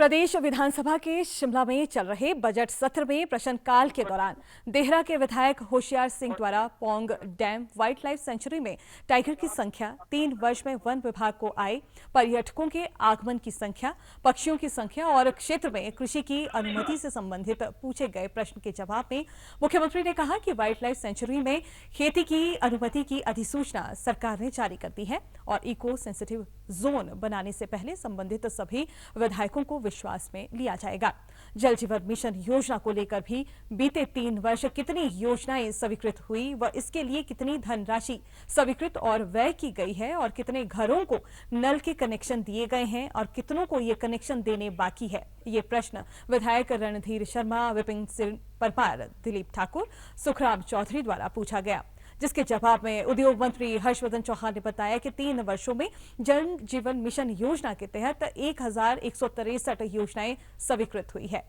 प्रदेश विधानसभा के शिमला में चल रहे बजट सत्र में प्रश्नकाल के दौरान देहरा के विधायक होशियार सिंह द्वारा Pong dam wild life sanctuary में टाइगर की संख्या, 3 वर्ष में वन विभाग को आए पर्यटकों के आगमन की संख्या, पक्षियों की संख्या और क्षेत्र में कृषि की अनुमति से संबंधित पूछे गए प्रश्न के जवाब में मुख्यमंत्री ने कहा कि वाइल्ड लाइफ सेंचुरी में खेती की अनुमति की अधिसूचना सरकार ने जारी कर दी है और इको सेंसिटिव जोन बनाने से पहले संबंधित सभी विधायकों को विश्वास में लिया जाएगा। जल जीवन मिशन योजना को लेकर भी बीते 3 वर्ष कितनी योजनाएं स्वीकृत हुई व इसके लिए कितनी धनराशि स्वीकृत और व्यय की गई है और कितने घरों को नल के कनेक्शन दिए गए हैं और कितनों को ये कनेक्शन देने बाकी है, ये प्रश्न विधायक रणधीर शर्मा, विपिन सिंह परमार, दिलीप ठाकुर, सुखराम चौधरी द्वारा पूछा गया, जिसके जवाब में उद्योग मंत्री हर्षवर्धन चौहान ने बताया कि 3 वर्षों में जल जीवन मिशन योजना के तहत 1163 योजनाएं स्वीकृत हुई है।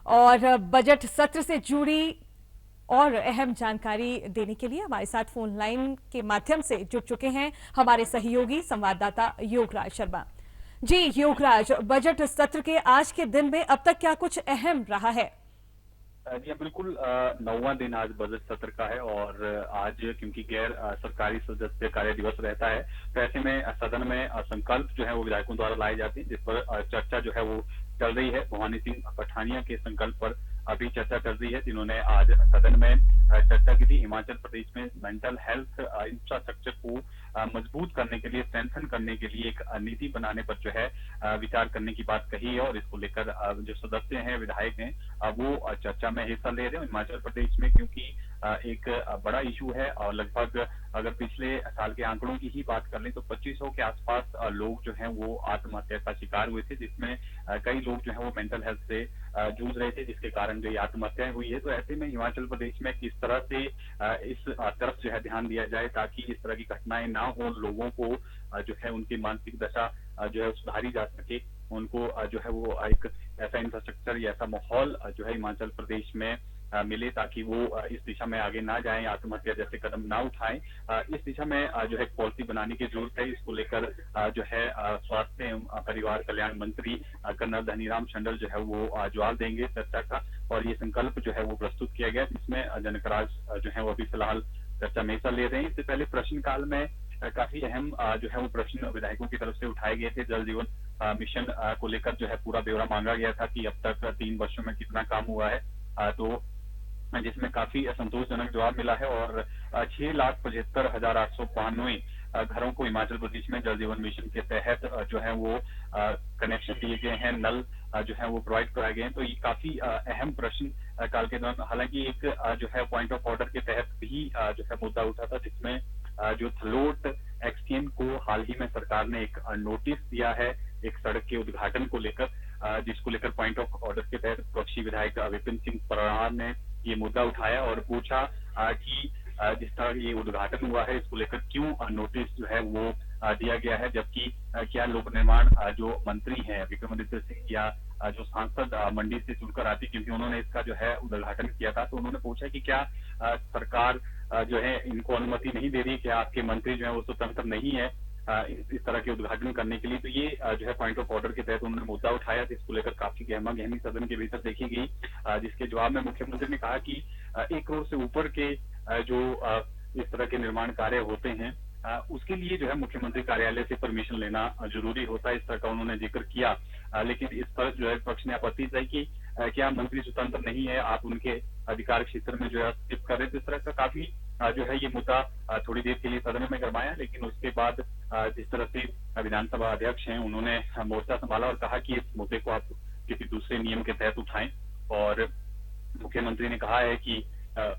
और बजट सत्र से जुड़ी और अहम जानकारी देने के लिए हमारे साथ फोन लाइन के माध्यम से जुड़ चुके हैं हमारे सहयोगी संवाददाता योगराज शर्मा। जी योगराज, बजट सत्र के आज के दिन में अब तक क्या कुछ अहम रहा है? जी बिल्कुल, 9वां दिन आज बजट सत्र का है और आज क्योंकि गैर सरकारी सदस्य कार्य दिवस रहता है, तो ऐसे में सदन में संकल्प जो है वो विधायकों द्वारा लाए जाते हैं, जिस पर चर्चा जो है वो चल रही है। भवानी सिंह पठानिया के संकल्प पर अभी चर्चा चल रही है, जिन्होंने आज सदन में चर्चा की थी। हिमाचल प्रदेश में मेंटल हेल्थ इंफ्रास्ट्रक्चर को मजबूत करने के लिए, स्ट्रेंथन करने के लिए एक नीति बनाने पर जो है विचार करने की बात कही है और इसको लेकर जो सदस्य हैं, विधायक हैं, वो चर्चा में हिस्सा ले रहे हैं। हिमाचल प्रदेश में क्योंकि एक बड़ा इशू है और लगभग अगर पिछले साल के आंकड़ों की ही बात कर लें तो 2500 के आसपास लोग जो हैं वो आत्महत्या का शिकार हुए थे, जिसमें कई लोग जो हैं वो मेंटल हेल्थ से जूझ रहे थे, जिसके कारण जो ये आत्महत्याएं हुई है। तो ऐसे में हिमाचल प्रदेश में किस तरह से इस तरफ जो है ध्यान दिया जाए ताकि इस तरह की घटनाएं ना हो, लोगों को जो है उनकी मानसिक दशा जो है सुधारी जा सके, उनको जो है वो एक ऐसा इंफ्रास्ट्रक्चर या ऐसा माहौल जो है हिमाचल प्रदेश में मिले ताकि वो इस दिशा में आगे ना जाएं, आत्महत्या जैसे कदम ना उठाएं। इस दिशा में जो है पॉलिसी बनाने की जरूरत है। इसको लेकर जो है स्वास्थ्य एवं परिवार कल्याण मंत्री कर्नल धनीराम शांडिल जो है वो जवाब देंगे चर्चा का और ये संकल्प जो है वो प्रस्तुत किया गया, जिसमें जनक राज जो है वो अभी फिलहाल चर्चा में हिस्सा ले रहे हैं। इससे पहले प्रश्नकाल में काफी अहम जो है वो प्रश्न विधायकों की तरफ से उठाए गए थे। जल जीवन मिशन को लेकर जो है पूरा ब्यौरा मांगा गया था कि अब तक 3 वर्षों में कितना काम हुआ है, तो जिसमें काफी असंतोषजनक जवाब मिला है और 6,75,892 घरों को हिमाचल प्रदेश में जल जीवन मिशन के तहत जो है वो कनेक्शन दिए गए हैं, नल जो है वो प्रोवाइड कराए गए हैं। तो ये काफी अहम प्रश्न काल के दौरान, हालांकि एक जो है पॉइंट ऑफ ऑर्डर के तहत भी जो है मुद्दा उठा था, जिसमें जो थलोट एक्सचेंज को हाल ही में सरकार ने एक नोटिस दिया है एक सड़क के उद्घाटन को लेकर, जिसको लेकर पॉइंट ऑफ ऑर्डर के तहत विपक्षी विधायक विपिन सिंह परमार ने ये मुद्दा उठाया और पूछा कि जिस तरह ये उद्घाटन हुआ है इसको लेकर क्यों नोटिस जो है वो दिया गया है, जबकि क्या लोक निर्माण जो मंत्री हैं विक्रमादित्य सिंह या जो सांसद मंडी से चुनकर आती, क्योंकि उन्होंने इसका जो है उद्घाटन किया था, तो उन्होंने पूछा कि क्या सरकार जो है इनको अनुमति नहीं दे रही, क्या आपके मंत्री जो है वो स्वतंत्र नहीं है इस तरह के उद्घाटन करने के लिए। तो ये जो है पॉइंट ऑफ ऑर्डर के तहत उन्होंने मुद्दा उठाया था। इसको लेकर काफी गहमा गहमी सदन के भीतर देखी गई, जिसके जवाब में मुख्यमंत्री ने कहा कि 1 करोड़ से ऊपर के जो इस तरह के निर्माण कार्य होते हैं उसके लिए जो है मुख्यमंत्री कार्यालय से परमिशन लेना जरूरी होता है, इस तरह का उन्होंने जिक्र किया। लेकिन इस पर जो है पक्ष ने आपत्ति जताई कि क्या मंत्री स्वतंत्र नहीं है, आप उनके अधिकार क्षेत्र में जो है हस्तक्षेप कर रहे थे। इस तरह का काफी जो है ये मुद्दा थोड़ी देर के लिए सदन में गरमाया, लेकिन उसके बाद जिस तरह से विधानसभा अध्यक्ष हैं उन्होंने मोर्चा संभाला और कहा कि इस मुद्दे को आप किसी दूसरे नियम के तहत उठाएं और मुख्यमंत्री ने कहा है कि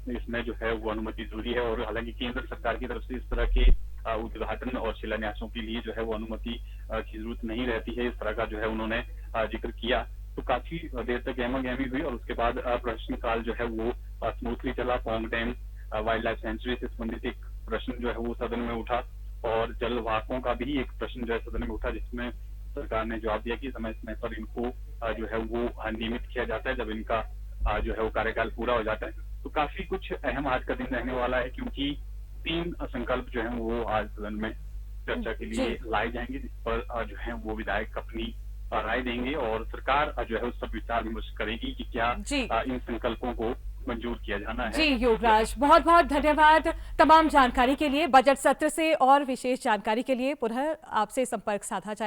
इसमें जो है वो अनुमति जरूरी है और हालांकि केंद्र सरकार की तरफ से इस तरह के उद्घाटन और शिलान्यासों के लिए जो है वो अनुमति की जरूरत नहीं रहती है, इस तरह का जो है उन्होंने जिक्र किया। तो काफी देर तक गहमा गहमी हुई और उसके बाद प्रश्नकाल जो है वो स्मूथली चला। Pong dam wild life sanctuary से संबंधित एक प्रश्न जो है वो सदन में उठा और जलवाहकों का भी एक प्रश्न जो है सदन में उठा, जिसमें सरकार ने जवाब दिया कि समय समय पर इनको जो है वो नियमित किया जाता है जब इनका जो है वो कार्यकाल पूरा हो जाता है। तो काफी कुछ अहम आज का दिन रहने वाला है, क्योंकि 3 संकल्प जो है वो आज सदन में चर्चा के लिए लाए जाएंगे, जिस पर जो है वो विधायक अपनी राय देंगे और सरकार जो है उस पर विचार विमर्श करेगी कि क्या जी इन संकल्पों को मंजूर किया जाना है। जी योगराज, बहुत बहुत धन्यवाद तमाम जानकारी के लिए। बजट सत्र से और विशेष जानकारी के लिए पुनः आपसे संपर्क साधा जाएगा।